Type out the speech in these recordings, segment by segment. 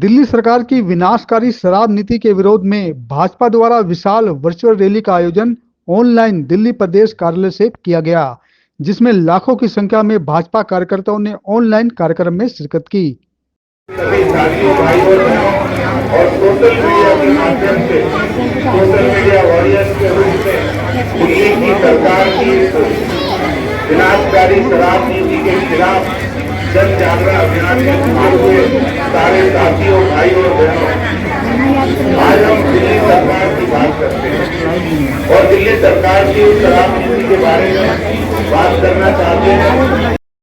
दिल्ली सरकार की विनाशकारी शराब नीति के विरोध में भाजपा द्वारा विशाल वर्चुअल रैली का आयोजन ऑनलाइन दिल्ली प्रदेश कार्यालय से किया गया, जिसमें लाखों की संख्या में भाजपा कार्यकर्ताओं ने ऑनलाइन कार्यक्रम में शिरकत की। सभी साथियों, भाइयों और सोशल मीडिया के माध्यम से सोशल मीडिया वॉरियर्स के रूप में दिल्ली की सरकार की विनाशकारी शराब नीति के खिलाफ जन जागरण अभियान में जुटे हुए सारे साथियों, भाइयों और बहनों, आज हम दिल्ली सरकार की बात करते हैं और दिल्ली सरकार की शराब नीति के बारे में बात करना चाहते हैं।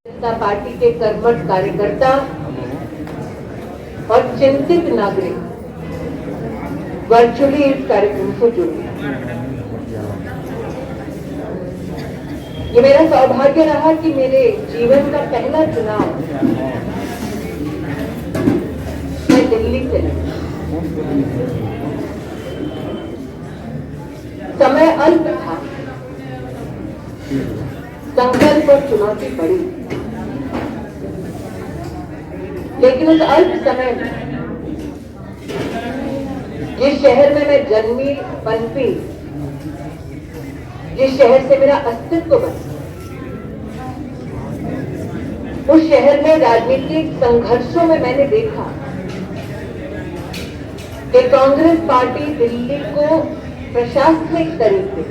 जनता पार्टी के कर्मठ कार्यकर्ता और चिंतित नागरिक वर्चुअली इस कार्यक्रम से जुड़े। ये मेरा सौभाग्य रहा कि मेरे जीवन का पहला चुनाव मैं दिल्ली से लड़ी। समय अल्प था, संकल्प और चुनौती बड़ी, लेकिन उस अल्प समय में जिस शहर में मैं जन्मी पनपी, जिस शहर से मेरा अस्तित्व बना, उस शहर में राजनीतिक संघर्षों में मैंने देखा कि कांग्रेस पार्टी दिल्ली को प्रशासनिक तरीके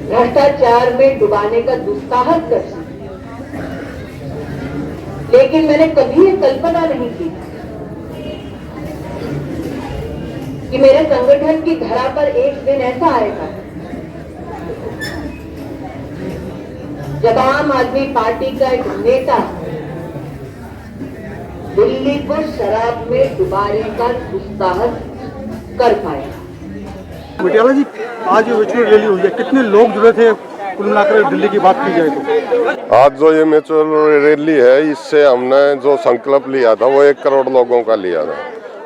भ्रष्टाचार में डुबाने का दुस्साहस कर सकती, लेकिन मैंने कभी ये कल्पना नहीं की कि मेरे संगठन की धरा पर एक दिन ऐसा आएगा जब आम आदमी पार्टी का एक नेता दिल्ली को शराब में डुबाने का दुस्साहस कर पाएगा। मटियाला जी, आज वर्चुअल रैली हुई है, कितने लोग जुड़े थे? कुल मिलाकर दिल्ली की बात की जाए तो आज जो ये वर्चुअल रैली है, इससे हमने जो संकल्प लिया था वो 1 करोड़ लोगों का लिया था,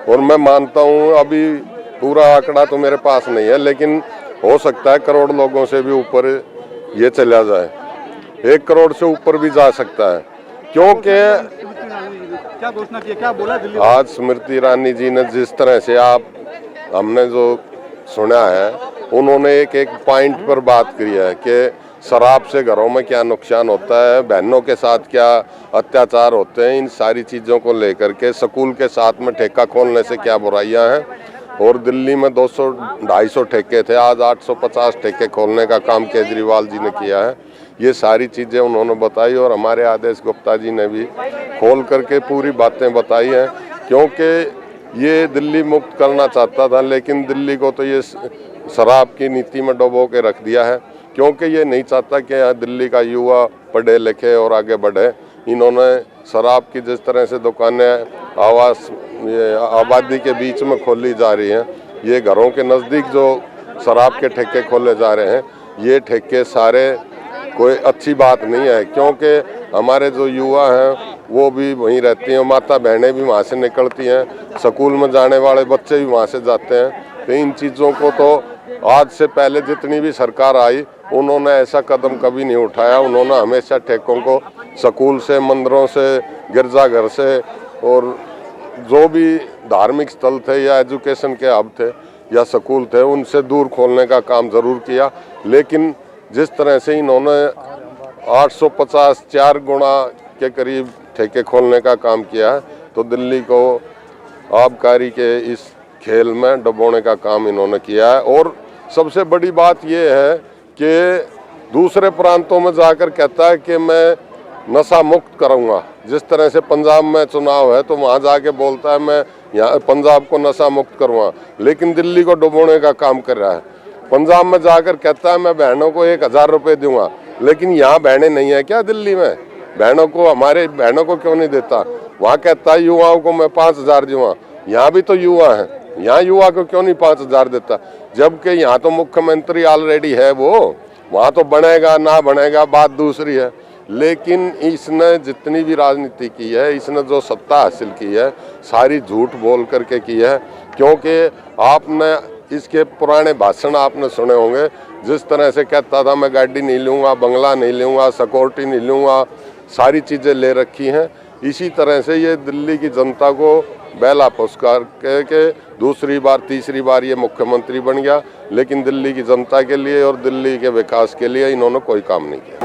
और मैं मानता हूँ अभी पूरा आंकड़ा तो मेरे पास नहीं है, लेकिन हो सकता है करोड़ लोगों से भी ऊपर ये चला जाए, 1 करोड़ से ऊपर भी जा सकता है, क्योंकि क्या घोषणा की, क्या बोला दिल्ली? आज स्मृति ईरानी जी ने जिस तरह से हमने जो सुना है, उन्होंने एक पॉइंट पर बात करी है कि शराब से घरों में क्या नुकसान होता है, बहनों के साथ क्या अत्याचार होते हैं, इन सारी चीज़ों को लेकर के स्कूल के साथ में ठेका खोलने से क्या बुराइयां हैं, और दिल्ली में 200-250 ठेके थे, आज 850 ठेके खोलने का काम केजरीवाल जी ने किया है। ये सारी चीज़ें उन्होंने बताई, और हमारे आदेश गुप्ता जी ने भी खोल करके पूरी बातें बताई हैं, क्योंकि ये दिल्ली मुक्त करना चाहता था, लेकिन दिल्ली को तो ये शराब की नीति में डुबो के रख दिया है, क्योंकि ये नहीं चाहता कि दिल्ली का युवा पढ़े लिखे और आगे बढ़े। इन्होंने शराब की जिस तरह से दुकानें आबादी के बीच में खोली जा रही हैं, ये घरों के नज़दीक जो शराब के ठेके खोले जा रहे हैं, ये ठेके सारे कोई अच्छी बात नहीं है, क्योंकि हमारे जो युवा हैं वो भी वहीं रहती हैं, माता बहनें भी वहाँ से निकलती हैं, स्कूल में जाने वाले बच्चे भी वहाँ से जाते हैं। तो इन चीज़ों को तो आज से पहले जितनी भी सरकार आई, उन्होंने ऐसा कदम कभी नहीं उठाया। उन्होंने हमेशा ठेकों को स्कूल से, मंदिरों से, गिरजाघर से और जो भी धार्मिक स्थल थे या एजुकेशन के हब थे या स्कूल थे, उनसे दूर खोलने का काम ज़रूर किया। लेकिन जिस तरह से इन्होंने 850 4 गुना के करीब ठेके खोलने का काम किया है, तो दिल्ली को आबकारी के इस खेल में डुबोने का काम इन्होंने किया है। और सबसे बड़ी बात यह है कि दूसरे प्रांतों में जाकर कहता है कि मैं नशा मुक्त करूंगा। जिस तरह से पंजाब में चुनाव है तो वहाँ जाके बोलता है मैं यहाँ पंजाब को नशा मुक्त करूँगा, लेकिन दिल्ली को डुबोने का काम कर रहा है। पंजाब में जाकर कहता है मैं बहनों को 1000 रुपये दूंगा, लेकिन यहाँ बहनें नहीं है क्या दिल्ली में? बहनों को, हमारे बहनों को क्यों नहीं देता? वहाँ कहता है युवाओं को मैं 5000 दूंगा। यहाँ भी तो युवा हैं, यहाँ युवा को क्यों नहीं 5000 देता? जबकि यहाँ तो मुख्यमंत्री ऑलरेडी है, वो वहाँ तो बनेगा ना बनेगा बात दूसरी है। लेकिन इसने जितनी भी राजनीति की है, इसने जो सत्ता हासिल की है, सारी झूठ बोल करके की है। क्योंकि आपने इसके पुराने भाषण आपने सुने होंगे, जिस तरह से कहता था मैं गाड़ी नहीं लूँगा, बंगला नहीं लूँगा, सिक्योरिटी नहीं लूँगा, सारी चीज़ें ले रखी हैं। इसी तरह से ये दिल्ली की जनता को बेला पुरस्कार के दूसरी बार तीसरी बार ये मुख्यमंत्री बन गया, लेकिन दिल्ली की जनता के लिए और दिल्ली के विकास के लिए इन्होंने कोई काम नहीं किया।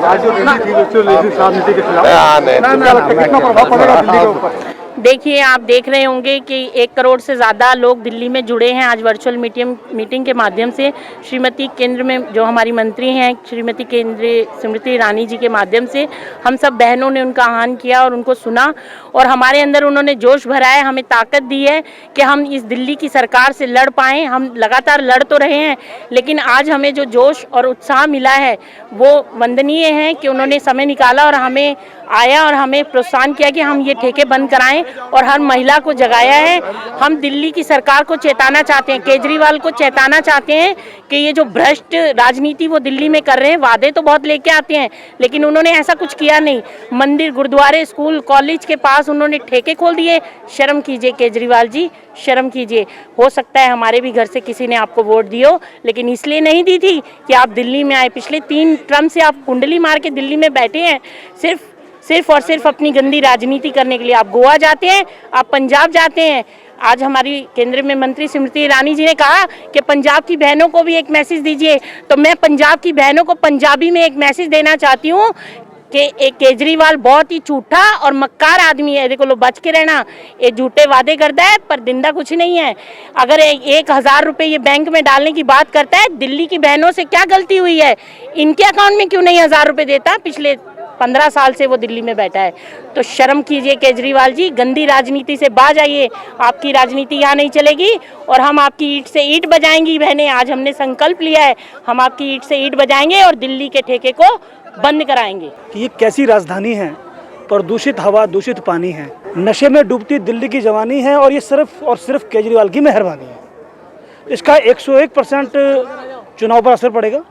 देखिए, आप देख रहे होंगे कि 1 करोड़ से ज़्यादा लोग दिल्ली में जुड़े हैं आज वर्चुअल मीटिंग के माध्यम से। श्रीमती केंद्र में जो हमारी मंत्री हैं, श्रीमती केंद्रीय स्मृति ईरानी जी के माध्यम से हम सब बहनों ने उनका आह्वान किया और उनको सुना और हमारे अंदर उन्होंने जोश भरा है, हमें ताकत दी है कि हम इस दिल्ली की सरकार से लड़ पाएँ। हम लगातार लड़ तो रहे हैं, लेकिन आज हमें जो जोश और उत्साह मिला है वो वंदनीय है कि उन्होंने समय निकाला और हमें आया और हमें प्रोत्साहन किया कि हम ये ठेके बंद कराएं और हर महिला को जगाया है। हम दिल्ली की सरकार को चेताना चाहते हैं, केजरीवाल को चेताना चाहते हैं कि ये जो भ्रष्ट राजनीति वो दिल्ली में कर रहे हैं, वादे तो बहुत लेके आते हैं लेकिन उन्होंने ऐसा कुछ किया नहीं। मंदिर, गुरुद्वारे, स्कूल, कॉलेज के पास उन्होंने ठेके खोल दिए। शर्म कीजिए केजरीवाल जी, शर्म कीजिए। हो सकता है हमारे भी घर से किसी ने आपको वोट दी हो, लेकिन इसलिए नहीं दी थी कि आप दिल्ली में आए। पिछले 3 टर्म से आप कुंडली मार के दिल्ली में बैठे हैं सिर्फ और सिर्फ अपनी गंदी राजनीति करने के लिए। आप गोवा जाते हैं, आप पंजाब जाते हैं। आज हमारी केंद्र में मंत्री स्मृति ईरानी जी ने कहा कि पंजाब की बहनों को भी एक मैसेज दीजिए, तो मैं पंजाब की बहनों को पंजाबी में एक मैसेज देना चाहती हूँ कि एक केजरीवाल बहुत ही झूठा और मक्कार आदमी है। देखो, लो बच के रहना, ये झूठे वादे करता है पर दिंदा कुछ नहीं है। अगर 1000 रुपये ये बैंक में डालने की बात करता है, दिल्ली की बहनों से क्या गलती हुई है? इनके अकाउंट में क्यों नहीं 1000 रुपये देता? पिछले 15 साल से वो दिल्ली में बैठा है। तो शर्म कीजिए केजरीवाल जी, गंदी राजनीति से बाज आइए। आपकी राजनीति यहाँ नहीं चलेगी और हम आपकी ईंट से ईंट बजाएंगी। बहनें, आज हमने संकल्प लिया है, हम आपकी ईंट से ईंट बजाएंगे और दिल्ली के ठेके को बंद कराएंगे। कि ये कैसी राजधानी है, प्रदूषित हवा, दूषित पानी है, नशे में डूबती दिल्ली की जवानी है और ये सिर्फ और सिर्फ केजरीवाल की मेहरबानी है। इसका 101% चुनाव पर असर पड़ेगा।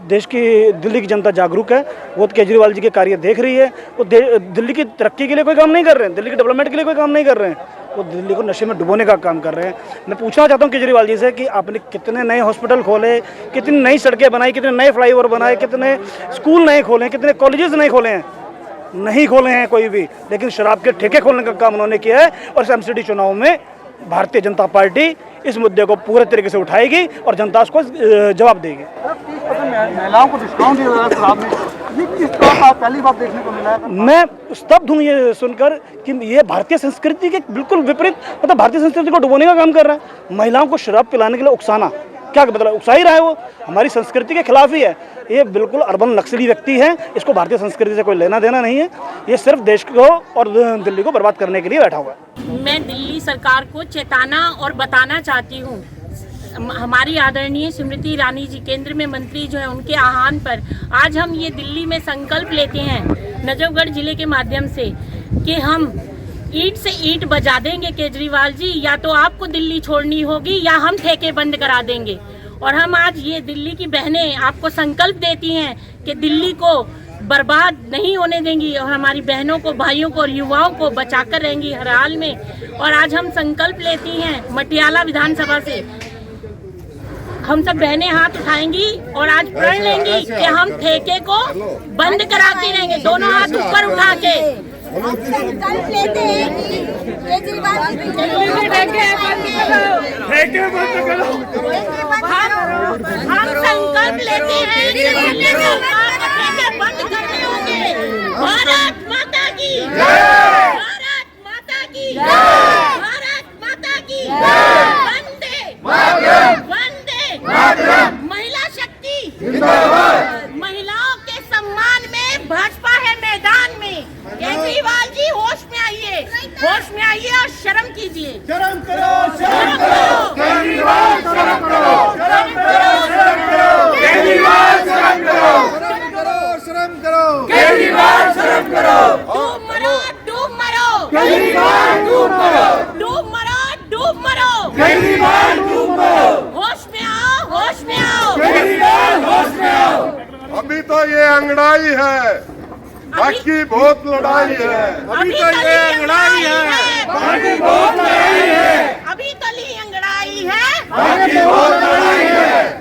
देश की, दिल्ली की जनता जागरूक है, वो तो केजरीवाल जी के कार्य देख रही है। वो दिल्ली की तरक्की के लिए कोई काम नहीं कर रहे हैं, दिल्ली के डेवलपमेंट के लिए कोई काम नहीं कर रहे हैं, वो दिल्ली को नशे में डुबोने का काम कर रहे हैं। मैं पूछना चाहता हूँ केजरीवाल जी से कि आपने कितने नए हॉस्पिटल खोले, कितनी नई सड़कें बनाई, कितने नए फ्लाईओवर बनाए, कितने स्कूल नए खोले, कितने कॉलेजेस नए खोले हैं? नहीं खोले हैं कोई भी, लेकिन शराब के ठेके खोलने का काम उन्होंने किया है। और इस एमसीडी चुनाव में भारतीय जनता पार्टी इस मुद्दे को पूरे तरीके से उठाएगी और जनता उसको जवाब देगी। 30% महिलाओं को डिस्काउंट दिया जा रहा है शराब में, ये किस तरह का पहली बार देखने को मिला है? मैं स्तब्ध हूँ ये सुनकर कि ये भारतीय संस्कृति के बिल्कुल विपरीत, मतलब भारतीय संस्कृति को डुबोने का काम कर रहा है। महिलाओं को शराब पिलाने के लिए उकसाना, क्या मतलब उकसा ही रहा है? वो हमारी संस्कृति के खिलाफ ही है। ये बिल्कुल अर्बन नक्सली व्यक्ति है, इसको भारतीय संस्कृति से कोई लेना देना नहीं है। ये सिर्फ देश को और दिल्ली को बर्बाद करने के लिए बैठा हुआ है। मैं दिल्ली सरकार को चेताना और बताना चाहती हूँ, हमारी आदरणीय स्मृति ईरानी जी केंद्र में मंत्री जो है, उनके आह्वान पर आज हम ये दिल्ली में संकल्प लेते हैं नजफगढ़ जिले के माध्यम से कि हम ईंट से ईंट बजा देंगे। केजरीवाल जी, या तो आपको दिल्ली छोड़नी होगी या हम ठेके बंद करा देंगे। और हम आज ये दिल्ली की बहनें आपको संकल्प देती हैं कि दिल्ली को बर्बाद नहीं होने देंगी और हमारी बहनों को, भाइयों को और युवाओं को बचाकर रहेंगी हर हाल में। और आज हम संकल्प लेती हैं मटियाला विधानसभा से, हम सब बहनें हाथ उठाएंगी और आज प्रण लेंगी कि हम ठेके को बंद कराते रहेंगे, दोनों हाथ ऊपर उठा के। संकल्प लेते हैं कि केजरीवाल जी हम संकल्प लेते हैं कि ठेके बंद करने होंगे। भारत माता की जय, भारत माता की जय, भारत माता की जय। वंदे वंदे महिला शक्ति जिंदाबाद। महिलाओं के सम्मान में भाजपा है मैदान में। केजरीवाल जी होश में आइए, होश में आइए और शर्म कीजिए। शर्म करो, शर्म करो, केजरीवाल शर्म करो, शर्म करो, शर्म करो, केजरीवाल शर्म करो, शर्म करो, शर्म करो, केजरीवाल शर्म करो। डूब मरो, डूब मरो, केजरीवाल डूब मरो, डूब मरो, डूब मरो, केजरीवाल डूब मरो। होश में आओ, होश में आओ, केजरीवाल होश में आओ। अभी तो ये अंगड़ाई है, बाकी बहुत लड़ाई है। अभी तो ये अंगड़ाई है, बाकी बहुत लड़ाई है। अभी तो ली अंगड़ाई है, बाकी बहुत लड़ाई है।